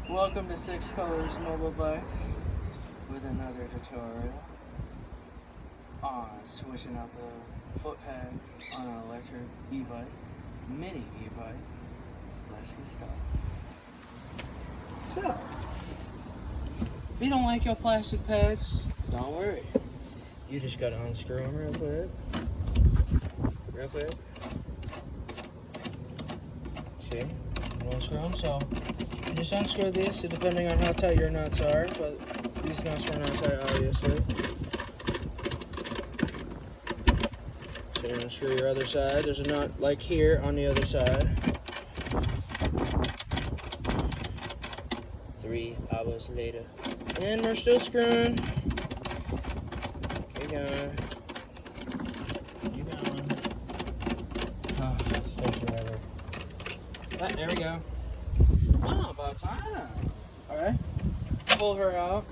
Welcome to Six Colors Mobile Bikes with another tutorial on switching out the foot pegs on an electric e-bike, mini e-bike. Let's get started. So, if you don't like your plastic pegs, don't worry. You just gotta unscrew them real quick. See? Unscrew them, so you just unscrew these depending on how tight your nuts are, but these nuts are not tight, obviously. So you're gonna screw your other side. There's a nut like here on the other side. 3 hours later. And we're still screwing. Keep going. Keep going. Oh, this takes forever. Ah, there we go. Oh, about time. Alright. Pull her out.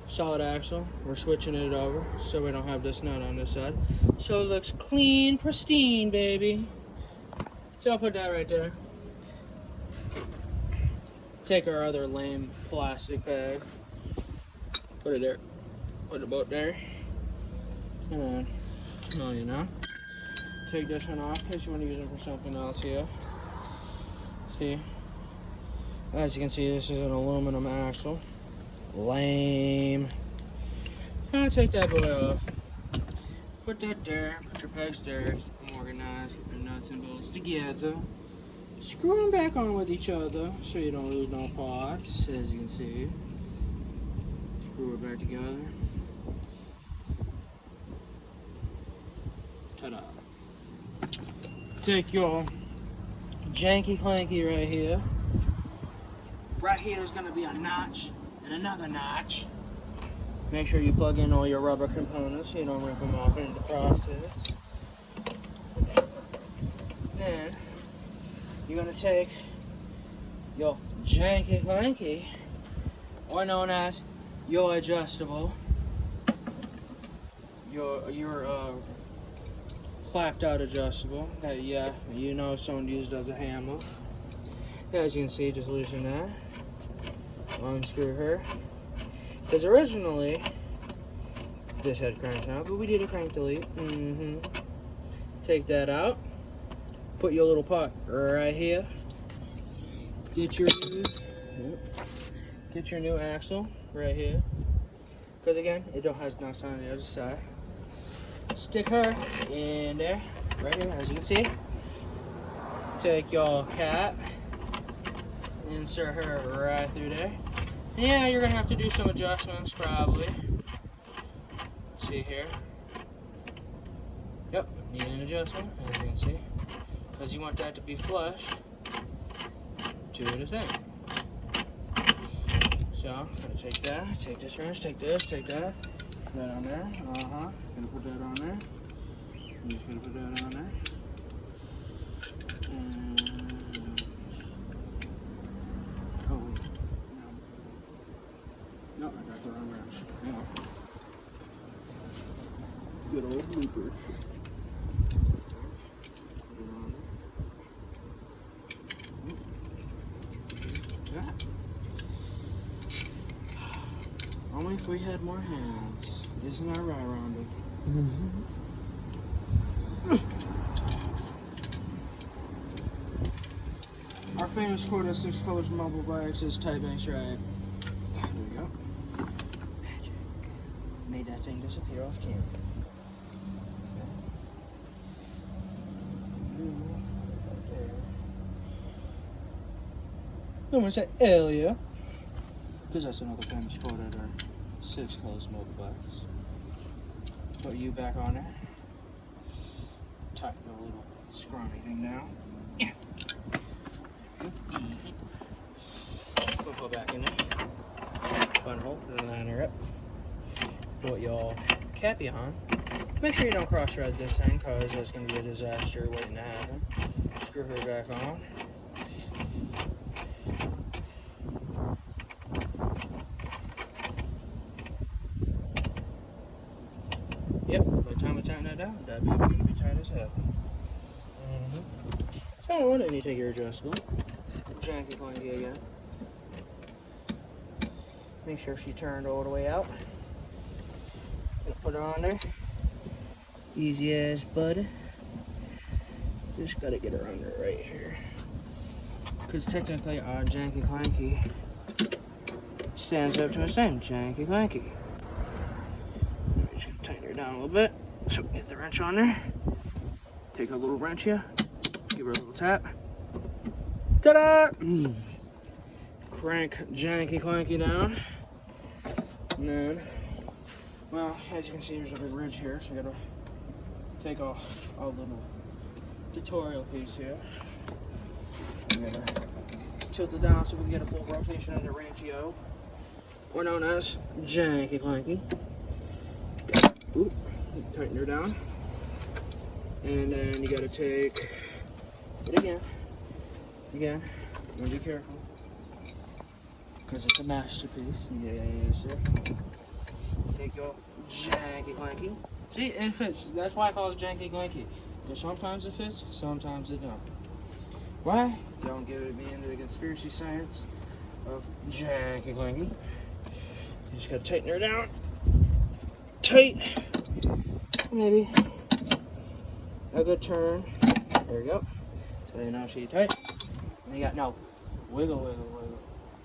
Solid axle. We're switching it over so we don't have this nut on this side. So it looks clean, pristine, baby. So I'll put that right there. Take our other lame plastic bag. Put it there. Put it about there. Come on. No, you know. Take this one off because you want to use it for something else here. See? As you can see, this is an aluminum axle. Lame. Now take that boy off. Put that there. Put your pegs there. Keep them organized. Keep your nuts and bolts together. Screw them back on with each other so you don't lose no parts, as you can see. Screw it back together. Ta-da. Take your janky clanky right here. Right here is going to be a notch and another notch. Make sure you plug in all your rubber components so you don't rip them off in the process. Then you're going to take your janky clanky, or known as your adjustable, your clapped out adjustable that you know someone used as a hammer. As you can see, just loosen that. Unscrew her. Because originally this had crank out, but we did a crank delete. Take that out. Put your little part right here. Get your new axle right here. Because again, it don't have nuts on the other side. Stick her in there, right here, as you can see. Take your cap. Insert her right through there. Yeah, you're gonna have to do some adjustments probably. See here. Yep, need an adjustment, as you can see. Because you want that to be flush to the thing. So, I'm gonna take that, take this wrench, take this, take that. Put that on there. Gonna put that on there. I'm just gonna put that on there. Oh wait. No, I got the wrong wrench. Hang on. Good old blooper. That. Only if we had more hands. Isn't that right, Rhonda? Our famous quote of Six Colors Mobile Bikes is tight banks right. There we go. Magic. Made that thing disappear off camera. I'm gonna say Elia, because that's another famous quote at our Six Colors Mobile Bikes. Put you back on there. Tighten the little scrawny thing down. Yeah. Put back in there. Fun hole, line her up. Put your cappy on. Make sure you don't cross thread this thing, because that's going to be a disaster waiting to happen. Screw her back on. Yep, by the time we tighten that down, that baby's going to be tight as hell. So then you take your adjustable, janky clanky again, Make sure she turned all the way out. Put her on there. Easy as bud. Just gotta get her under right here. Because technically our Janky Clanky stands up to its name, Janky Clanky. Just gonna tighten her down a little bit. So get the wrench on there. Take a little wrench here. Give her a little tap. Ta-da! Crank Janky Clanky down. And then, well, as you can see, there's a big ridge here, so you gotta take off a little tutorial piece here. I'm gonna tilt it down so we can get a full rotation of the Ranchio, or known as Janky Clanky. Ooh, tighten her down. And then you gotta take it again. You gotta be careful. Because it's a masterpiece. Yes, sir. Take your Janky Clanky. See, it fits. That's why I call it Janky Clanky. Because sometimes it fits, sometimes it don't. Why? Don't give it into the conspiracy science of Janky Clanky. You just gotta tighten her down. Tight. Maybe a good turn. There we go. So you know she's tight. And you got no wiggle, wiggle, wiggle.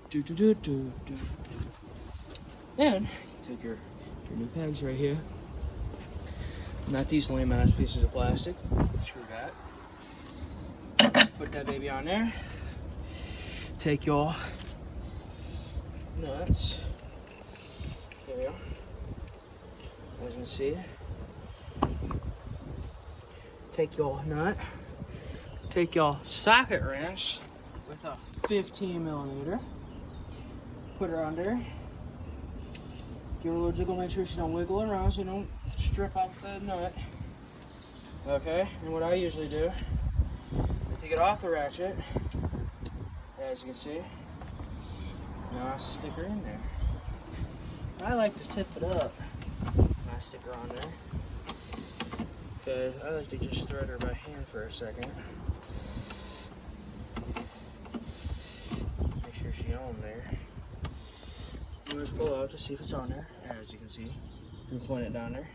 Do do do do do. Then take your new pegs right here. Not these lame ass pieces of plastic. Screw that. Put that baby on there. Take your nuts. There we go. As you can see. Take your nut. Take your socket wrench with a 15mm. Put her under. Give her a little jiggle, make sure she don't wiggle around so you don't strip out the nut. Okay, and what I usually do, I take it off the ratchet, as you can see. Now I stick her in there. I like to tip it up when I stick her on there. Because I like to just thread her by hand for a second. Make sure she's on there. Just pull out to see if it's on there. As you can see, you point it down there.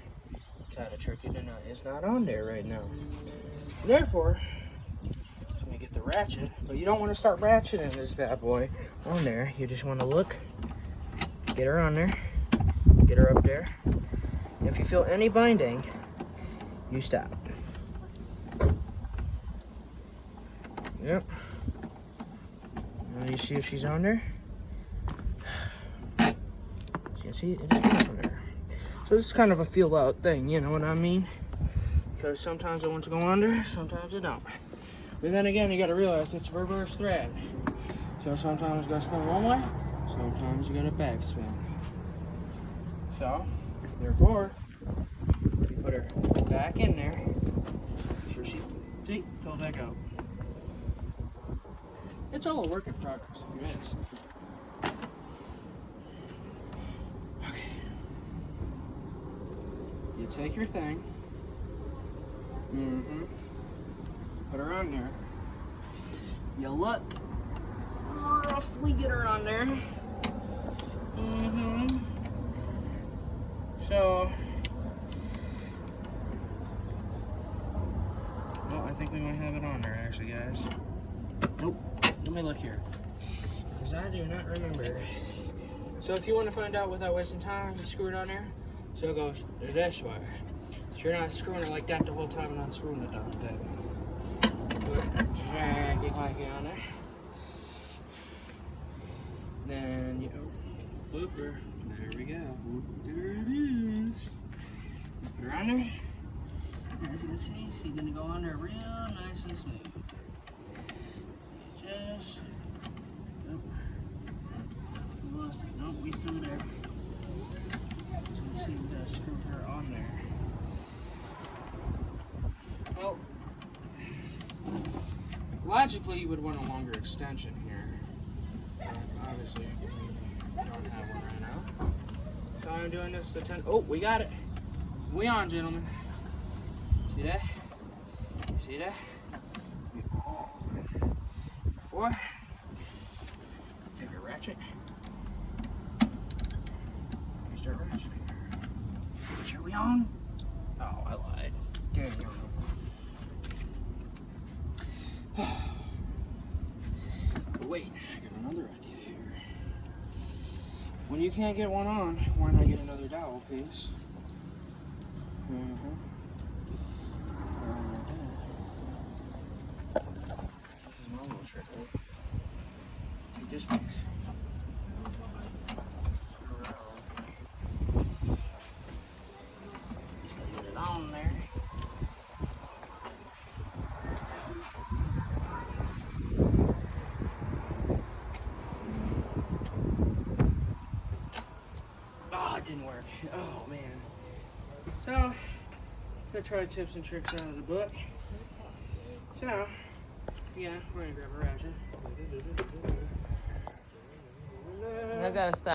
Kind of tricky to know it's not on there right now. Therefore, let me get the ratchet. But you don't want to start ratcheting this bad boy on there. You just want to look, get her on there, get her up there. And if you feel any binding, you stop. Yep. Now you see if she's on there. See, it is on there. So it's kind of a feel out thing, you know what I mean? Because sometimes I want to go under, sometimes I don't. But then again, you got to realize it's reverse thread. So sometimes you got to spin one way, sometimes you got to backspin. So, therefore, you put her back in there. Make sure she fill back out. It's all a work in progress, if you ask me. You take your thing, put her on there, you look, roughly get her on there, so, well, I think we might have it on there actually, guys. Nope, let me look here, because I do not remember. So if you want to find out without wasting time, you screw it on there. So it goes this way. So you're not screwing it like that the whole time and unscrewing it down there. Put Janky Clanky on there. Then you blooper. There we go. There it is. Put her on there. As you can see, she's gonna go on there real nice and smooth. Just nope, we threw there. See, we gotta screw her on there. Well, logically, you would want a longer extension here. Obviously, we don't have one right now. So I'm doing this to 10. Oh, we got it. We on, gentlemen. See that? See that? 4. Take your ratchet. grab a ratchet here. Are we on? Oh, I lied. There you go. But wait, I got another idea here. When you can't get one on, why not get another dowel piece? This is my little trick. Take this piece. Get it on there. Oh, it didn't work. Oh man. So, gonna try tips and tricks out of the book. So, yeah, we're gonna grab a ratchet. I gotta stop.